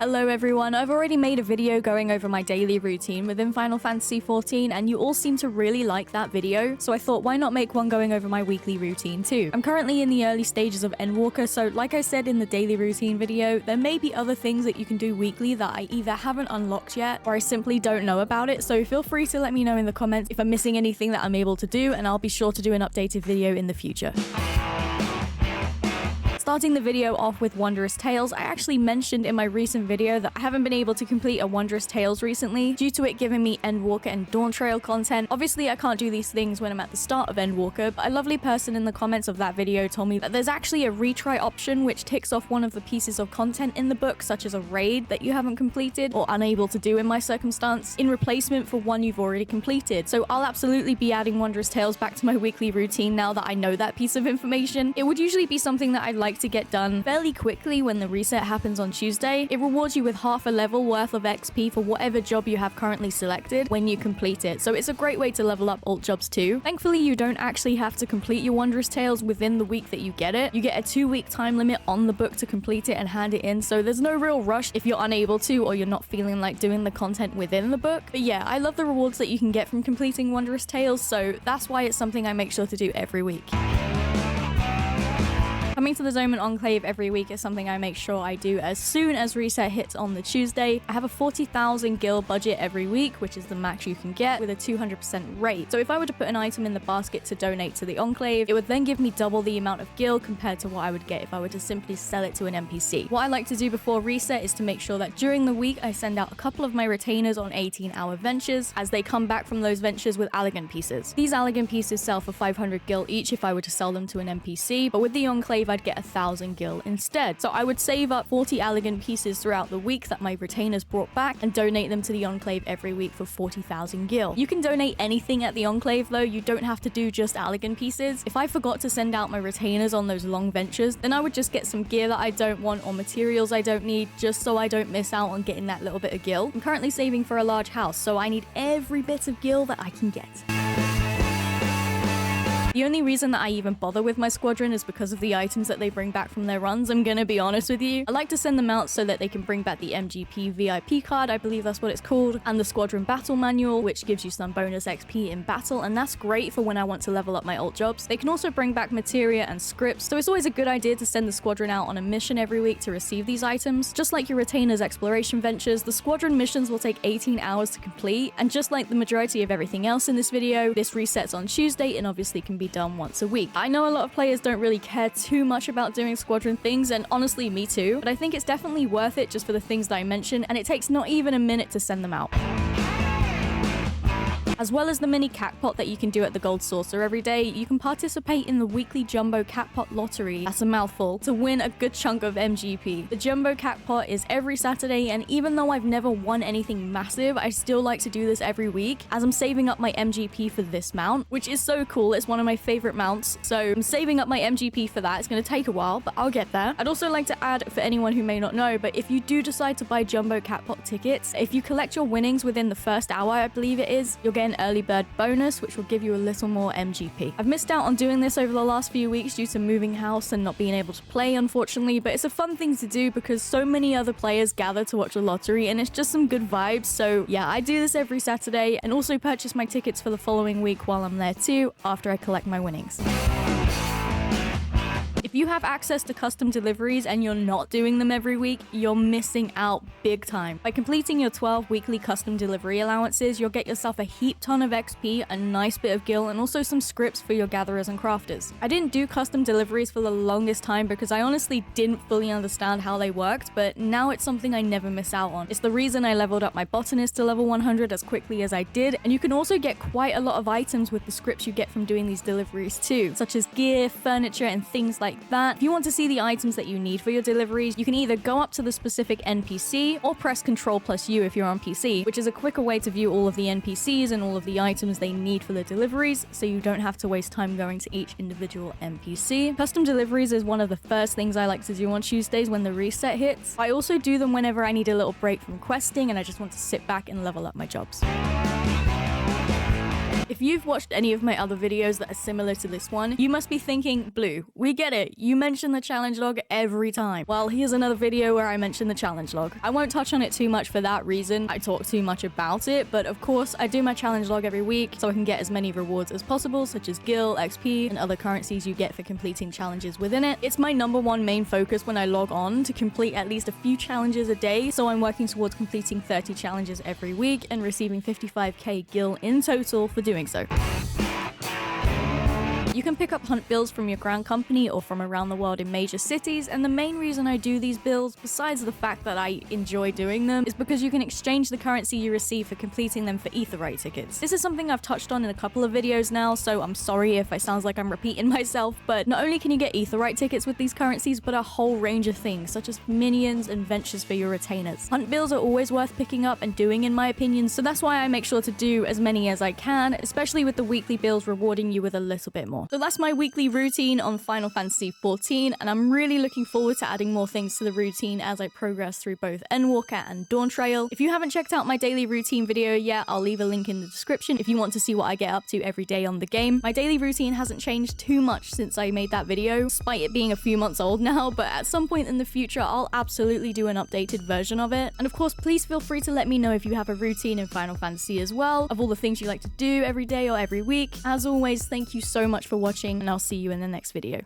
Hello everyone, I've already made a video going over my daily routine within Final Fantasy XIV and you all seem to really like that video, so I thought why not make one going over my weekly routine too. I'm currently in the early stages of Endwalker, so like I said in the daily routine video, there may be other things that you can do weekly that I either haven't unlocked yet or I simply don't know about it, so feel free to let me know in the comments if I'm missing anything that I'm able to do and I'll be sure to do an updated video in the future. Starting the video off with Wondrous Tails, I actually mentioned in my recent video that I haven't been able to complete a Wondrous Tails recently due to it giving me Endwalker and Dawn Trail content. Obviously, I can't do these things when I'm at the start of Endwalker, but a lovely person in the comments of that video told me that there's actually a retry option which ticks off one of the pieces of content in the book, such as a raid that you haven't completed or unable to do in my circumstance, in replacement for one you've already completed. So I'll absolutely be adding Wondrous Tails back to my weekly routine now that I know that piece of information. It would usually be something that I'd like to get done fairly quickly when the reset happens on Tuesday. It rewards you with half a level worth of XP for whatever job you have currently selected when you complete it, so it's a great way to level up alt jobs too. Thankfully, you don't actually have to complete your Wondrous Tails within the week that you get it. You get a 2-week time limit on the book to complete it and hand it in, so there's no real rush if you're unable to or you're not feeling like doing the content within the book. But yeah, I love the rewards that you can get from completing Wondrous Tails, so that's why it's something I make sure to do every week. Coming to the Doman Enclave every week is something I make sure I do as soon as reset hits on the Tuesday. I have a 40,000 gil budget every week, which is the max you can get with a 200% rate. So if I were to put an item in the basket to donate to the Enclave, it would then give me double the amount of gil compared to what I would get if I were to simply sell it to an NPC. What I like to do before reset is to make sure that during the week I send out a couple of my retainers on 18-hour ventures as they come back from those ventures with Allegan pieces. These Allegan pieces sell for 500 gil each if I were to sell them to an NPC, but with the Enclave I'd get 1,000 gil instead. So I would save up 40 Allegan pieces throughout the week that my retainers brought back and donate them to the Enclave every week for 40,000 gil. You can donate anything at the Enclave though, you don't have to do just Allegan pieces. If I forgot to send out my retainers on those long ventures, then I would just get some gear that I don't want or materials I don't need just so I don't miss out on getting that little bit of gil. I'm currently saving for a large house, so I need every bit of gil that I can get. The only reason that I even bother with my squadron is because of the items that they bring back from their runs, I'm gonna be honest with you. I like to send them out so that they can bring back the MGP VIP card, I believe that's what it's called, and the squadron battle manual, which gives you some bonus XP in battle, and that's great for when I want to level up my alt jobs. They can also bring back materia and scripts, so it's always a good idea to send the squadron out on a mission every week to receive these items. Just like your retainers exploration ventures, the squadron missions will take 18 hours to complete, and just like the majority of everything else in this video, this resets on Tuesday and obviously can be done once a week. I know a lot of players don't really care too much about doing squadron things, and honestly me too, but I think it's definitely worth it just for the things that I mentioned, and it takes not even a minute to send them out. As well as the mini Cactpot that you can do at the Gold Saucer every day, you can participate in the weekly Jumbo Cactpot lottery, that's a mouthful, to win a good chunk of MGP. The Jumbo Cactpot is every Saturday, and even though I've never won anything massive, I still like to do this every week as I'm saving up my MGP for this mount, which is so cool. It's one of my favorite mounts, so I'm saving up my MGP for that. It's going to take a while, but I'll get there. I'd also like to add, for anyone who may not know, but if you do decide to buy Jumbo Cactpot tickets, if you collect your winnings within the first hour, I believe it is, you'll get an early bird bonus, which will give you a little more MGP. I've missed out on doing this over the last few weeks due to moving house and not being able to play, unfortunately, but it's a fun thing to do because so many other players gather to watch the lottery and it's just some good vibes. So yeah, I do this every Saturday and also purchase my tickets for the following week while I'm there too, after I collect my winnings. If you have access to custom deliveries and you're not doing them every week, you're missing out big time. By completing your 12 weekly custom delivery allowances, you'll get yourself a heap ton of XP, a nice bit of gil, and also some scripts for your gatherers and crafters. I didn't do custom deliveries for the longest time because I honestly didn't fully understand how they worked, but now it's something I never miss out on. It's the reason I leveled up my botanist to level 100 as quickly as I did, and you can also get quite a lot of items with the scripts you get from doing these deliveries too, such as gear, furniture, and things like that. If you want to see the items that you need for your deliveries, you can either go up to the specific NPC or press Ctrl+U if you're on PC, which is a quicker way to view all of the NPCs and all of the items they need for the deliveries, so you don't have to waste time going to each individual NPC. Custom deliveries is one of the first things I like to do on Tuesdays when the reset hits. I also do them whenever I need a little break from questing and I just want to sit back and level up my jobs. If if you've watched any of my other videos that are similar to this one, you must be thinking, Blue, we get it. You mention the challenge log every time. Well, here's another video where I mention the challenge log. I won't touch on it too much for that reason. I talk too much about it, but of course, I do my challenge log every week so I can get as many rewards as possible, such as gil, XP, and other currencies you get for completing challenges within it. It's my #1 main focus when I log on to complete at least a few challenges a day, so I'm working towards completing 30 challenges every week and receiving 55k gil in total for doing so. You can pick up hunt bills from your ground company or from around the world in major cities, and the main reason I do these bills, besides the fact that I enjoy doing them, is because you can exchange the currency you receive for completing them for Aetheryte tickets. This is something I've touched on in a couple of videos now, so I'm sorry if it sounds like I'm repeating myself, but not only can you get Aetheryte tickets with these currencies, but a whole range of things, such as minions and ventures for your retainers. Hunt bills are always worth picking up and doing in my opinion, so that's why I make sure to do as many as I can, especially with the weekly bills rewarding you with a little bit more. So that's my weekly routine on Final Fantasy XIV, and I'm really looking forward to adding more things to the routine as I progress through both Endwalker and Dawn Trail. If you haven't checked out my daily routine video yet, I'll leave a link in the description if you want to see what I get up to every day on the game. My daily routine hasn't changed too much since I made that video, despite it being a few months old now, but at some point in the future, I'll absolutely do an updated version of it. And of course, please feel free to let me know if you have a routine in Final Fantasy as well, of all the things you like to do every day or every week. As always, thank you so much for watching, and I'll see you in the next video.